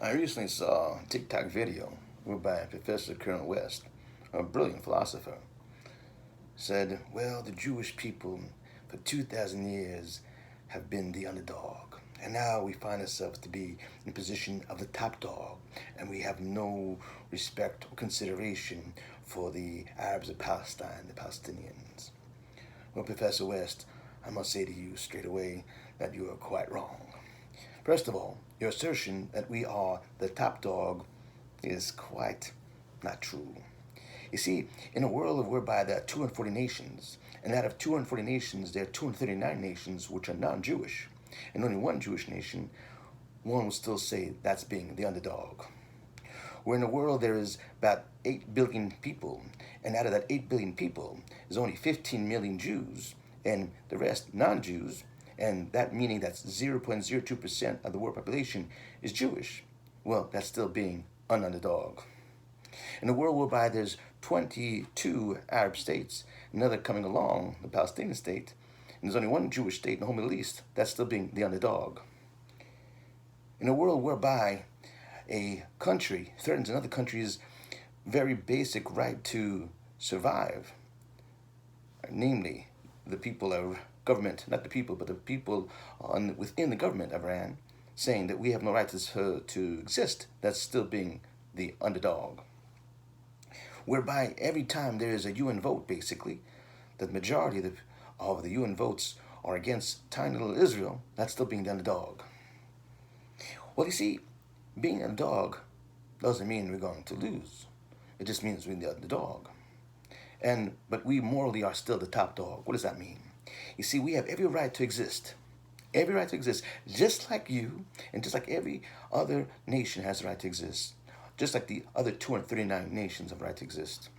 I recently saw a TikTok video whereby Professor Colonel West, a brilliant philosopher, said, well, the Jewish people for 2,000 years have been the underdog. And now we find ourselves to be in position of the top dog, and we have no respect or consideration for the Arabs of Palestine, the Palestinians. Well, Professor West, I must say to you straight away that you are quite wrong. First of all, your assertion that we are the top dog is quite not true. You see, in a world of whereby there are 240 nations, and out of 240 nations, there are 239 nations which are non-Jewish, and only one Jewish nation, one will still say that's being the underdog. We're in a world there is about 8 billion people, and out of that 8 billion people, there's only 15 million Jews, and the rest non-Jews, and that meaning that's 0.02% of the world population is Jewish. Well, that's still being an underdog. In a world whereby there's 22 Arab states, another coming along, the Palestinian state, and there's only one Jewish state in the whole Middle East, that's still being the underdog. In a world whereby a country threatens another country's very basic right to survive, namely the people of government, not the people, but the people within the government of Iran, saying that we have no right to exist, that's still being the underdog. Whereby every time there is a UN vote, basically, the majority of the UN votes are against tiny little Israel, that's still being the underdog. Well, you see, being a dog doesn't mean we're going to lose. It just means we're the underdog. But we morally are still the top dog. What does that mean? You see, we have every right to exist. Every right to exist, just like you, and just like every other nation has the right to exist. Just like the other 239 nations have the right to exist.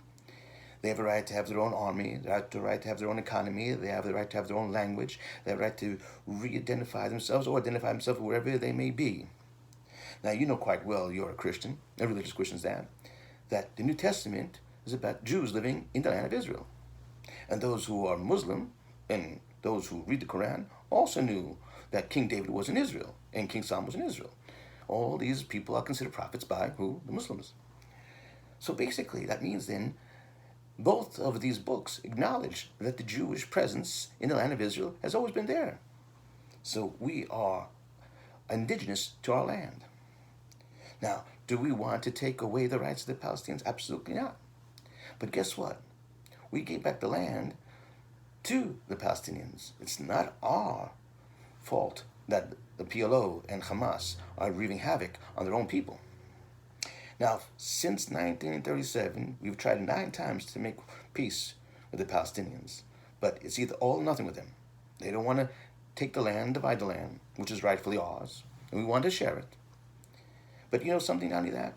They have the right to have their own army, they have the right to have their own economy, they have the right to have their own language, they have the right to re-identify themselves or identify themselves wherever they may be. Now, you know quite well, you're a Christian, a religious Christian, that the New Testament is about Jews living in the land of Israel. And those who are Muslim and those who read the Quran also knew that King David was in Israel and King Solomon was in Israel. All these people are considered prophets by who? The Muslims. So basically, that means then both of these books acknowledge that the Jewish presence in the land of Israel has always been there. So we are indigenous to our land. Now, do we want to take away the rights of the Palestinians? Absolutely not. But guess what? We gave back the land to the Palestinians. It's not our fault that the PLO and Hamas are wreaking havoc on their own people. Now, since 1937, we've tried 9 times to make peace with the Palestinians, but it's either all or nothing with them. They don't want to take the land, divide the land, which is rightfully ours, and we want to share it. But you know something, not only that,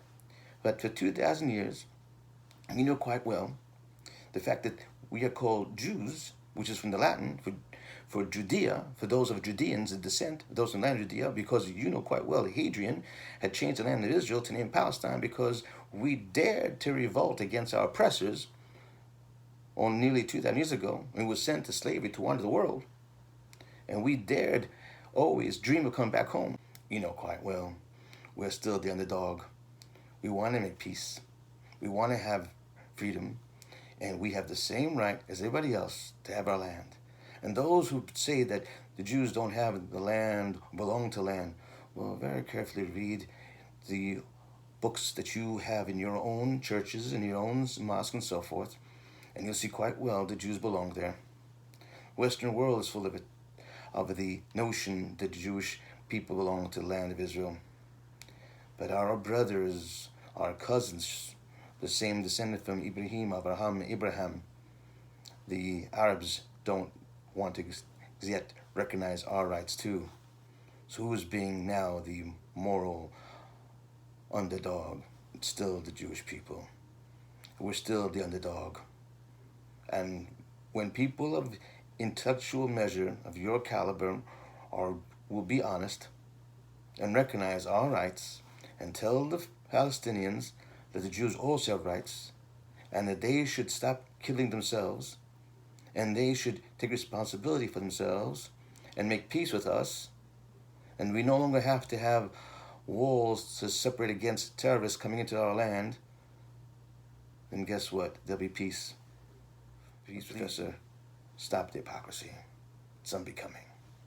but for 2,000 years, you know quite well the fact that we are called Jews, which is from the Latin for Judea, for those of Judeans of descent, those from the land of Judea, because you know quite well Hadrian had changed the land of Israel to name Palestine because we dared to revolt against our oppressors on nearly 2,000 years ago, and was sent to slavery to wander the world. And we dared always dream of coming back home. You know quite well, we're still the underdog. We want to make peace. We want to have freedom. And we have the same right as everybody else to have our land. And those who say that the Jews don't have the land, belong to land, well, very carefully read the books that you have in your own churches, in your own mosques and so forth, and you'll see quite well the Jews belong there. Western world is full of it, of the notion that the Jewish people belong to the land of Israel. But our brothers, our cousins, the same descendant from Ibrahim, Abraham, the Arabs don't want to yet recognize our rights too. So who is being now the moral underdog? It's still the Jewish people. We're still the underdog. And when people of intellectual measure of your caliber will be honest and recognize our rights and tell the Palestinians that the Jews also have rights and that they should stop killing themselves and they should take responsibility for themselves and make peace with us, and we no longer have to have walls to separate against terrorists coming into our land, then guess what? There'll be peace. Peace, Professor. Stop the hypocrisy. It's unbecoming.